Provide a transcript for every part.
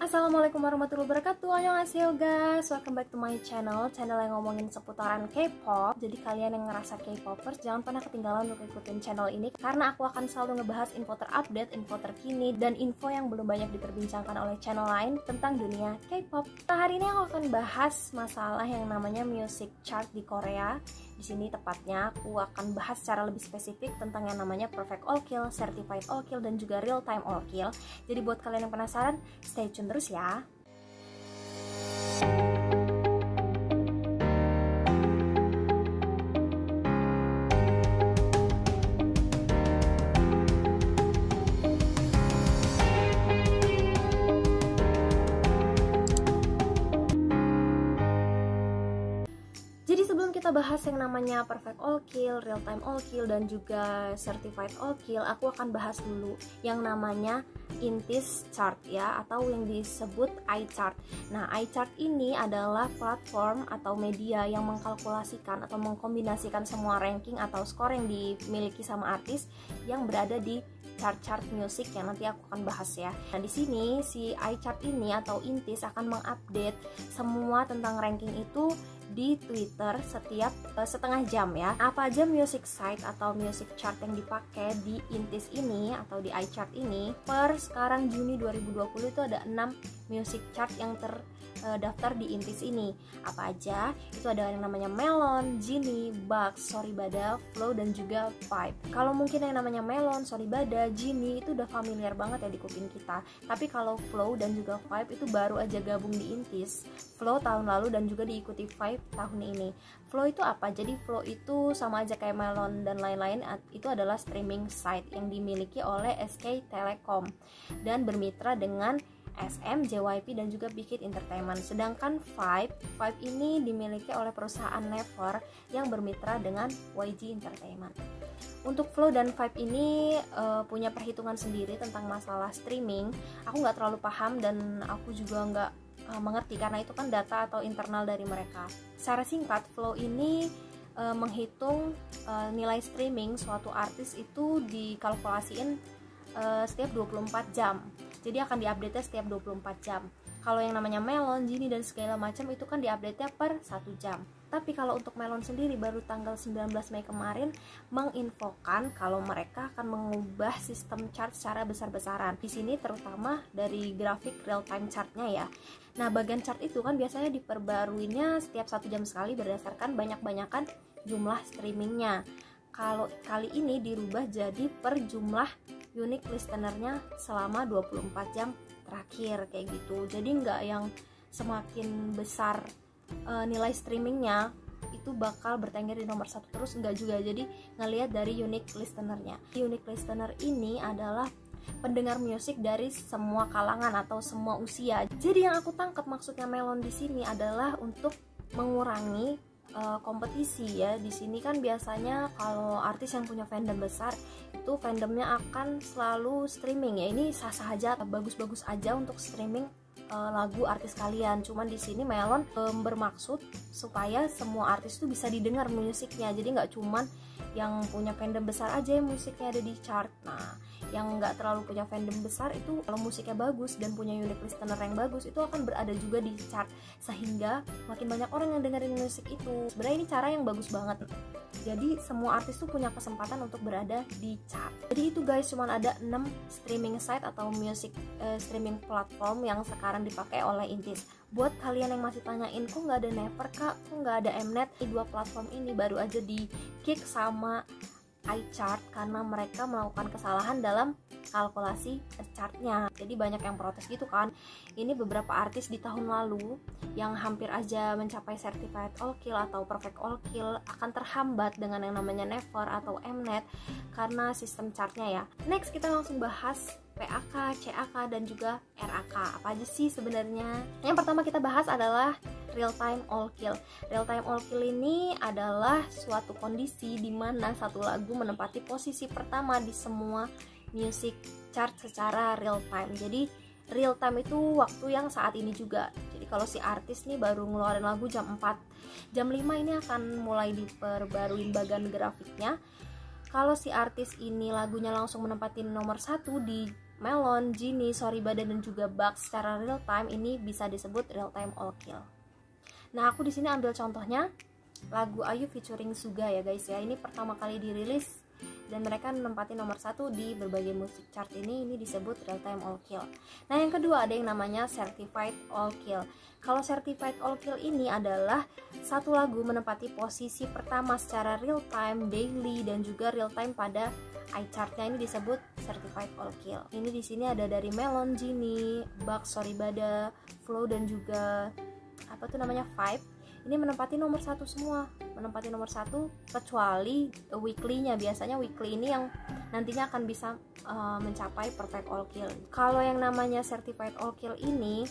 Assalamualaikum warahmatullahi wabarakatuh. Annyeonghaseyo guys, welcome back to my channel yang ngomongin seputaran K-pop. Jadi kalian yang ngerasa K-popers jangan pernah ketinggalan untuk ikutin channel ini, karena aku akan selalu ngebahas info terupdate, info terkini, dan info yang belum banyak diperbincangkan oleh channel lain tentang dunia K-pop. Nah, hari ini aku akan bahas masalah yang namanya music chart di Korea. Di sini tepatnya aku akan bahas secara lebih spesifik tentang yang namanya Perfect All Kill, Certified All Kill, dan juga Real Time All Kill. Jadi buat kalian yang penasaran, stay tune terus ya. Jadi sebelum kita bahas yang namanya Perfect All Kill, Real Time All Kill, dan juga Certified All Kill, aku akan bahas dulu yang namanya Intis Chart ya, atau yang disebut iChart. Nah, iChart ini adalah platform atau media yang mengkalkulasikan atau mengkombinasikan semua ranking atau skor yang dimiliki sama artis yang berada di chart-chart musik yang nanti aku akan bahas ya. Nah, di sini si iChart ini atau Intis akan mengupdate semua tentang ranking itu di Twitter setiap setengah jam ya. Apa aja music site atau music chart yang dipakai di Intis ini atau di iChart ini? Per sekarang Juni 2020 itu ada 6 music chart yang terdaftar di Intis ini. Apa aja? Itu ada yang namanya Melon, Genie, Bugs, Soribada, Flow, dan juga Vibe. Kalau mungkin yang namanya Melon, Soribada, Genie itu udah familiar banget ya di kuping kita. Tapi kalau Flow dan juga Vibe itu baru aja gabung di Intis. Flow tahun lalu dan juga diikuti Vibe tahun ini. Flow itu apa? Jadi Flow itu sama aja kayak Melon dan lain-lain, itu adalah streaming site yang dimiliki oleh SK Telecom dan bermitra dengan SM, JYP, dan juga Big Hit Entertainment. Sedangkan Vibe ini dimiliki oleh perusahaan Never yang bermitra dengan YG Entertainment. Untuk Flow dan Vibe ini punya perhitungan sendiri tentang masalah streaming. Aku nggak terlalu paham dan aku juga nggak mengerti karena itu kan data atau internal dari mereka. Secara singkat, Flow ini menghitung nilai streaming suatu artis itu dikalkulasiin setiap 24 jam. Jadi akan diupdate setiap 24 jam. Kalau yang namanya Melon, Genie, dan segala macam itu kan diupdate per 1 jam. Tapi kalau untuk Melon sendiri baru tanggal 19 Mei kemarin menginfokan kalau mereka akan mengubah sistem chart secara besar-besaran. Di sini terutama dari grafik real time chartnya ya. Nah, bagian chart itu kan biasanya diperbaruinya setiap 1 jam sekali berdasarkan banyak-banyakan jumlah streamingnya. Kalau kali ini dirubah jadi per jumlah unique listenernya selama 24 jam terakhir kayak gitu. Jadi nggak yang semakin besar nilai streamingnya itu bakal bertengger di nomor 1 terus, enggak juga. Jadi ngelihat dari unique listenernya. Unique listener ini adalah pendengar musik dari semua kalangan atau semua usia. Jadi yang aku tangkap maksudnya Melon di sini adalah untuk mengurangi kompetisi ya. Di sini kan biasanya kalau artis yang punya fandom besar itu fandomnya akan selalu streaming ya. Ini sah-sah aja, bagus-bagus aja untuk streaming lagu artis kalian. Cuman di sini Melon bermaksud supaya semua artis itu bisa didengar musiknya. Jadi nggak cuman yang punya fandom besar aja yang musiknya ada di chart. Nah, yang nggak terlalu punya fandom besar itu kalau musiknya bagus dan punya unique listener yang bagus itu akan berada juga di chart, sehingga makin banyak orang yang dengerin musik itu. Sebenarnya ini cara yang bagus banget. Jadi semua artis tuh punya kesempatan untuk berada di chart. Jadi itu guys, cuman ada 6 streaming site atau music streaming platform yang sekarang dipakai oleh Intis. Buat kalian yang masih tanyain, kok nggak ada Never kak, kok nggak ada Mnet, di 2 platform ini baru aja di kick sama iChart karena mereka melakukan kesalahan dalam kalkulasi chartnya. Jadi banyak yang protes gitu kan. Ini beberapa artis di tahun lalu yang hampir aja mencapai Certified All Kill atau Perfect All Kill akan terhambat dengan yang namanya Never atau Mnet karena sistem chartnya ya. Next kita langsung bahas PAK, CAK, dan juga RAK. Apa aja sih sebenarnya? Yang pertama kita bahas adalah Real Time All Kill. Real Time All Kill ini adalah suatu kondisi di mana satu lagu menempati posisi pertama di semua music chart secara real time. Jadi real time itu waktu yang saat ini juga. Jadi kalau si artis nih baru ngeluarin lagu jam 4, jam 5 ini akan mulai diperbaruin bagian grafiknya. Kalau si artis ini lagunya langsung menempati nomor 1 di Melon, Genie, Soribada dan juga Bugs secara real time ini bisa disebut real time all kill. Nah, aku di sini ambil contohnya lagu Ayu featuring Suga ya guys ya. Ini pertama kali dirilis dan mereka menempati nomor 1 di berbagai musik chart ini disebut real time all kill. Nah, yang kedua ada yang namanya certified all kill. Kalau certified all kill ini adalah satu lagu menempati posisi pertama secara real time, daily dan juga real time pada iChart-nya, ini disebut certified all kill. Ini di sini ada dari Melon, Genie, Bugs, Soribada, Flow dan juga apa tuh namanya Vibe. Ini menempati nomor 1 semua, menempati nomor 1 kecuali weekly-nya. Biasanya weekly ini yang nantinya akan bisa mencapai perfect all kill. Kalau yang namanya certified all kill ini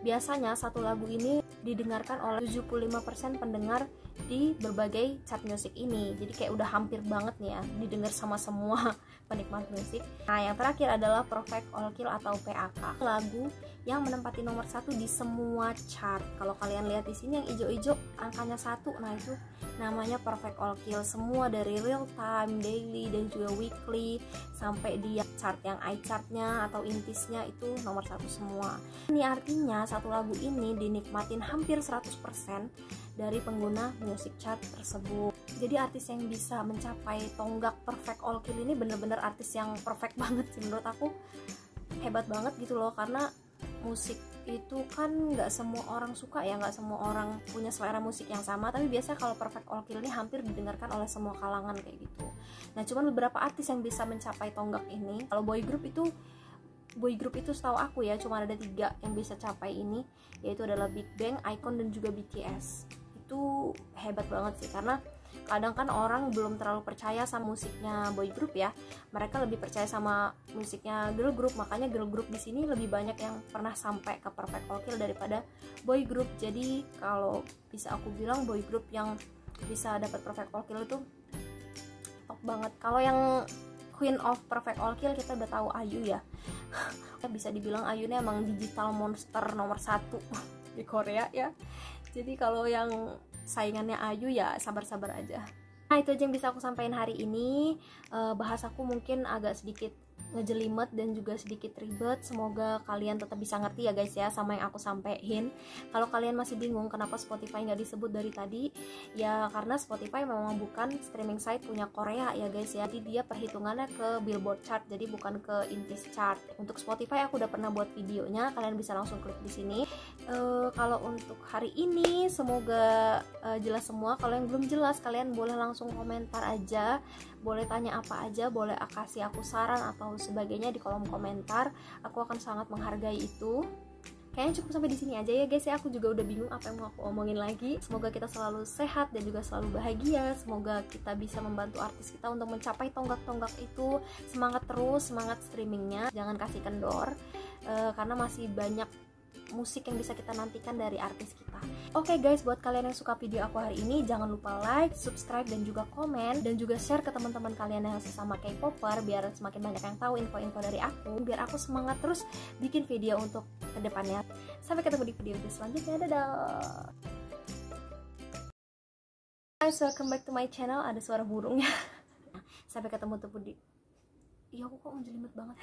biasanya satu lagu ini didengarkan oleh 75% pendengar di berbagai chart musik ini. Jadi kayak udah hampir banget nih ya didengar sama semua penikmat musik. Nah, yang terakhir adalah perfect all kill atau PAK, lagu yang menempati nomor 1 di semua chart. Kalau kalian lihat di sini yang hijau-hijau angkanya 1, nah itu namanya perfect all kill. Semua dari real time, daily dan juga weekly sampai di chart yang iChart-nya atau intisnya itu nomor 1 semua. Ini artinya satu lagu ini dinikmatin hampir 100% dari pengguna music chart tersebut. Jadi artis yang bisa mencapai tonggak perfect all kill ini bener-bener artis yang perfect banget sih menurut aku. Hebat banget gitu loh, karena musik itu kan nggak semua orang suka ya, nggak semua orang punya selera musik yang sama, tapi biasanya kalau perfect all kill ini hampir didengarkan oleh semua kalangan kayak gitu. Nah, cuman beberapa artis yang bisa mencapai tonggak ini. Kalau boy group itu setahu aku ya cuma ada 3 yang bisa capai ini, yaitu adalah Big Bang, iKON dan juga BTS. Itu hebat banget sih, karena kadang kan orang belum terlalu percaya sama musiknya boy group ya, mereka lebih percaya sama musiknya girl group. Makanya girl group di sini lebih banyak yang pernah sampai ke perfect all kill daripada boy group. Jadi kalau bisa aku bilang boy group yang bisa dapat perfect all kill itu top banget. Kalau yang Queen of Perfect All Kill kita udah tahu Ayu ya. Bisa dibilang Ayu ini emang digital monster nomor 1 di Korea ya. Jadi kalau yang saingannya Ayu ya sabar-sabar aja. Nah, itu aja yang bisa aku sampaikan hari ini. Bahasaku mungkin agak sedikit ngejelimet dan juga sedikit ribet. Semoga kalian tetap bisa ngerti ya guys ya sama yang aku sampaikan. Kalau kalian masih bingung kenapa Spotify nggak disebut dari tadi, ya karena Spotify memang bukan streaming site punya Korea ya guys ya. Jadi dia perhitungannya ke Billboard chart, jadi bukan ke Intis chart. Untuk Spotify aku udah pernah buat videonya, kalian bisa langsung klik di sini. Kalau untuk hari ini semoga jelas semua. Kalau yang belum jelas kalian boleh langsung komentar aja, boleh tanya apa aja, boleh kasih aku saran atau sebagainya di kolom komentar. Aku akan sangat menghargai itu. Kayaknya cukup sampai di sini aja ya guys ya. Aku juga udah bingung apa yang mau aku omongin lagi. Semoga kita selalu sehat dan juga selalu bahagia. Semoga kita bisa membantu artis kita untuk mencapai tonggak-tonggak itu. Semangat terus, semangat streamingnya. Jangan kasih kendor, karena masih banyak musik yang bisa kita nantikan dari artis kita. Oke guys, buat kalian yang suka video aku hari ini, jangan lupa like, subscribe dan juga komen, dan juga share ke teman-teman kalian yang sesama K-popper biar semakin banyak yang tahu info-info dari aku, biar aku semangat terus bikin video untuk kedepannya. Sampai ketemu di video selanjutnya. Dadah. Guys, welcome back to my channel. Ada suara burungnya. Sampai ketemu di. Iya, aku kok menjelimet banget.